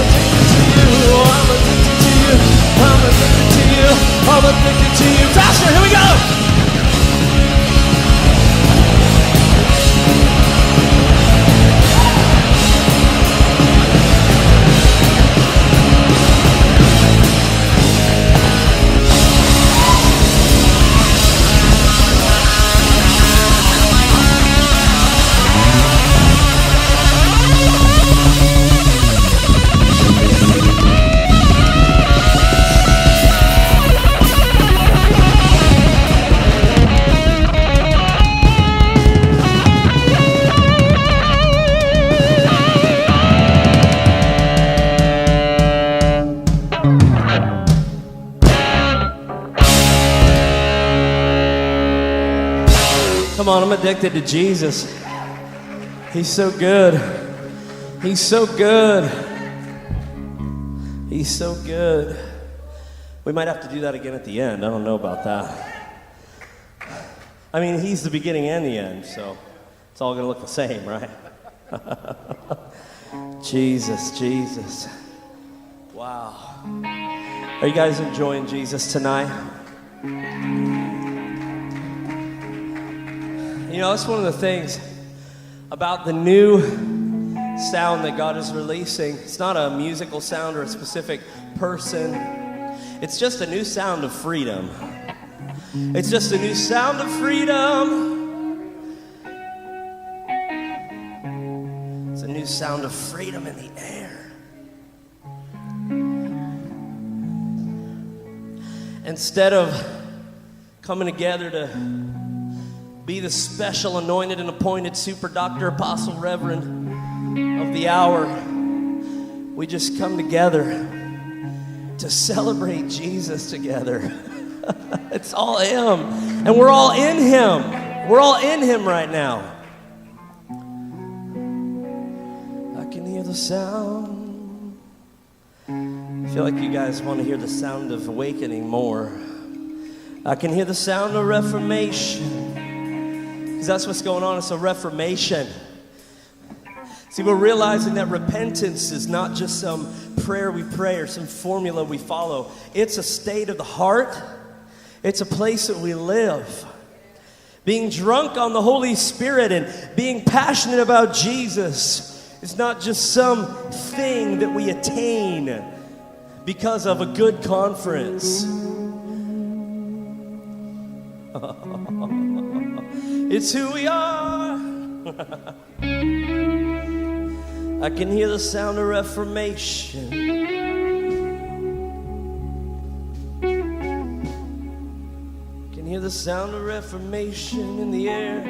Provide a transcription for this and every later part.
addicted to you. I'm addicted to you. I'm addicted to you. I'm addicted to you. Faster, here we go. Come on, I'm addicted to Jesus. He's so good. He's so good. He's so good. We might have to do that again at the end. I don't know about that. I mean, he's the beginning and the end, so it's all going to look the same, right? Jesus, Jesus. Wow. Are you guys enjoying Jesus tonight? You know, that's one of the things about the new sound that God is releasing. It's not a musical sound or a specific person. It's just a new sound of freedom. It's just a new sound of freedom. It's a new sound of freedom in the air. Instead of coming together to be the special anointed and appointed super doctor, apostle, reverend of the hour, we just come together to celebrate Jesus together. It's all him, and we're all in him. We're all in him right now. I can hear the sound. I feel like you guys want to hear the sound of awakening more. I can hear the sound of reformation. Because that's what's going on. It's a reformation. See, we're realizing that repentance is not just some prayer we pray or some formula we follow. It's a state of the heart. It's a place that we live. Being drunk on the Holy Spirit and being passionate about Jesus is not just some thing that we attain because of a good conference. It's who we are. I can hear the sound of reformation. Can hear the sound of reformation in the air.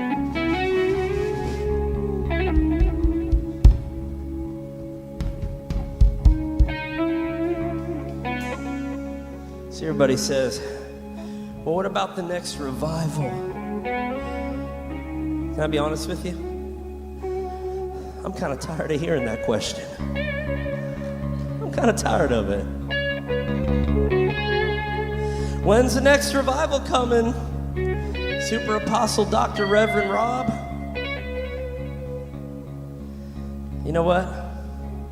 See, everybody says, well, what about the next revival? Can I be honest with you? I'm kind of tired of hearing that question. I'm kind of tired of it. When's the next revival coming? Super Apostle Dr. Reverend Rob? You know what?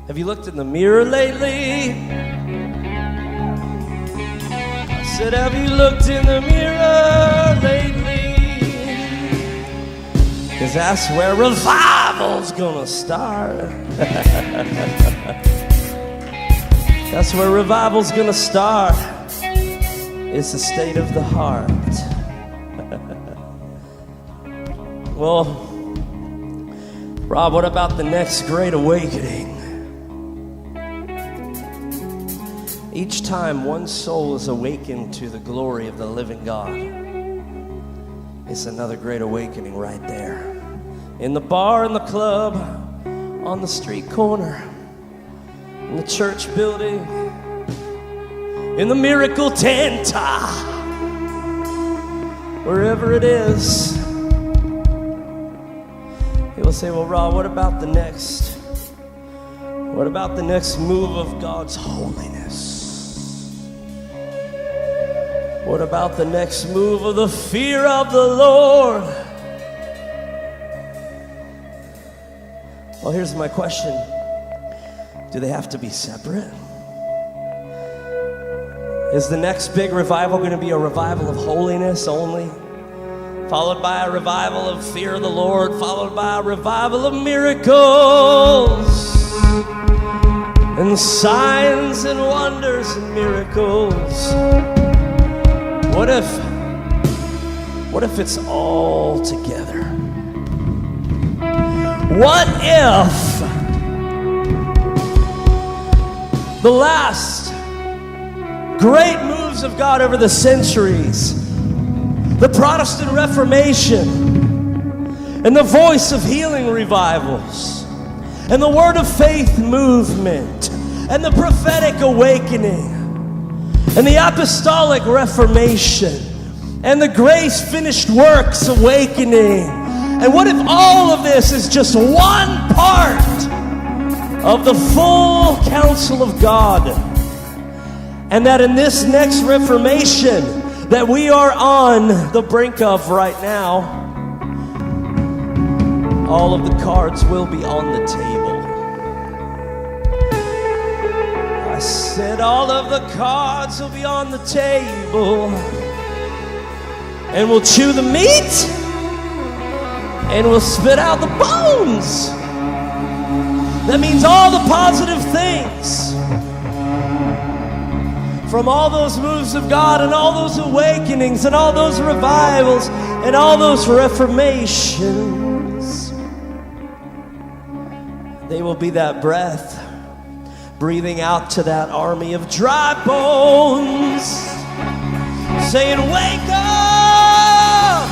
Have you looked in the mirror lately? I said, have you looked in the mirror lately? Because that's where revival's gonna start. That's where revival's gonna start. It's the state of the heart. Well, Rob, what about the next great awakening? Each time one soul is awakened to the glory of the living God, it's another great awakening right there. In the bar, in the club, on the street corner, in the church building, in the miracle tent, wherever it is. He will say, well, Rob, what about the next? What about the next move of God's holiness? What about the next move of the fear of the Lord? Well, here's my question. Do they have to be separate? Is the next big revival going to be a revival of holiness only? Followed by a revival of fear of the Lord, followed by a revival of miracles and signs and wonders and miracles. What if it's all together? What if the last great moves of God over the centuries, the Protestant Reformation, and the voice of healing revivals, and the word of faith movement, and the prophetic awakening, and the apostolic reformation, and the grace finished works awakening? And what if all of this is just one part of the full counsel of God? And that in this next Reformation that we are on the brink of right now, all of the cards will be on the table. I said all of the cards will be on the table. And we'll chew the meat and we'll spit out the bones. That means all the positive things from all those moves of God and all those awakenings and all those revivals and all those reformations, they will be that breath breathing out to that army of dry bones, saying, wake up,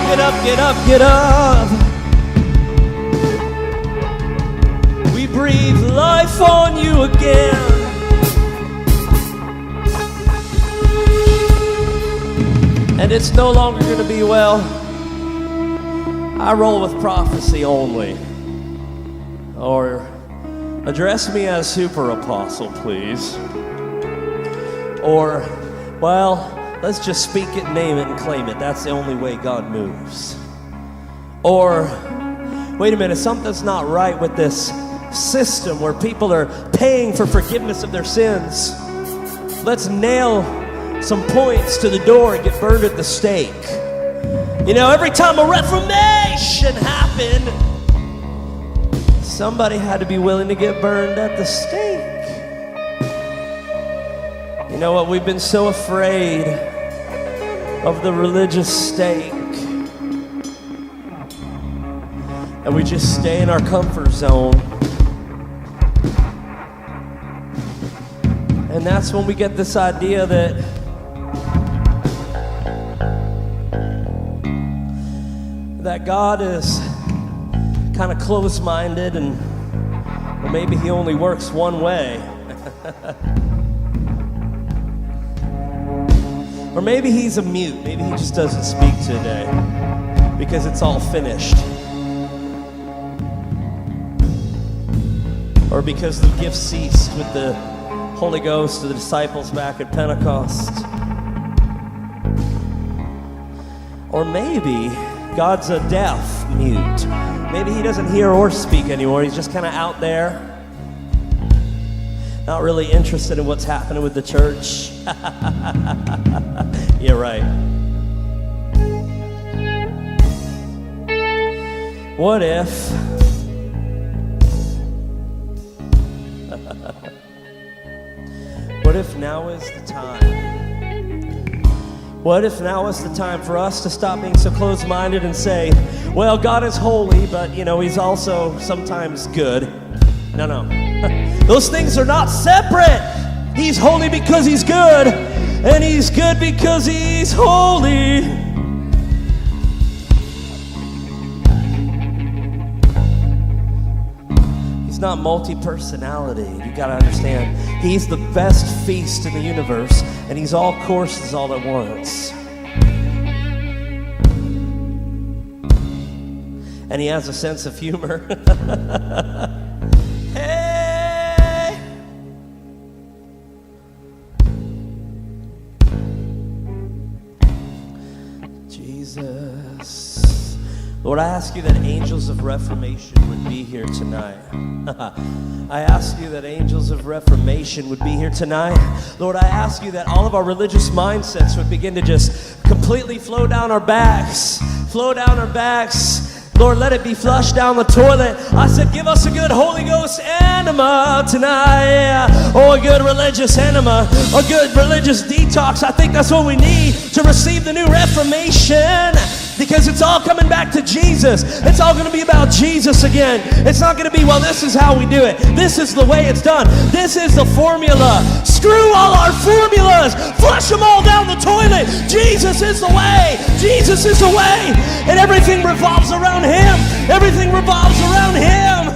get up, get up, get up. We breathe life on you again. And it's no longer going to be, well, I roll with prophecy only. Or address me as super apostle, please. Or, well, let's just speak it, name it, and claim it. That's the only way God moves. Or, wait a minute, something's not right with this system where people are paying for forgiveness of their sins. Let's nail some points to the door and get burned at the stake. You know, every time a reformation happened, somebody had to be willing to get burned at the stake. You know what? We've been so afraid of the religious stake, and we just stay in our comfort zone. And that's when we get this idea that God is kind of closed-minded, and or maybe he only works one way. Or maybe he's a mute. Maybe he just doesn't speak today because it's all finished. Or because the gift ceased with the Holy Ghost to the disciples back at Pentecost. Or maybe God's a deaf mute. Maybe he doesn't hear or speak anymore. He's just kind of out there, not really interested in what's happening with the church. Yeah, right. What if what if now is the time? What if now is the time for us to stop being so closed-minded and say, well, God is holy, but, you know, he's also sometimes good. No. Those things are not separate. He's holy because he's good, and he's good because he's holy. He's not multi-personality. You gotta understand, he's the best feast in the universe, and he's all courses all at once. And he has a sense of humor. Hey! Jesus. Lord, I ask you that angels of reformation would be here tonight. I ask you that angels of reformation would be here tonight. Lord, I ask you that all of our religious mindsets would begin to just completely flow down our backs. Flow down our backs. Lord, let it be flushed down the toilet. I said, give us a good Holy Ghost enema tonight. Oh, a good religious enema. A good religious detox. I think that's what we need to receive the new Reformation. Because it's all coming back to Jesus. It's all going to be about Jesus again. It's not going to be, well, this is how we do it. This is the way it's done. This is the formula. Screw all our formulas. Flush them all down the toilet. Jesus is the way. Jesus is the way. And everything revolves around Him. Everything revolves around Him.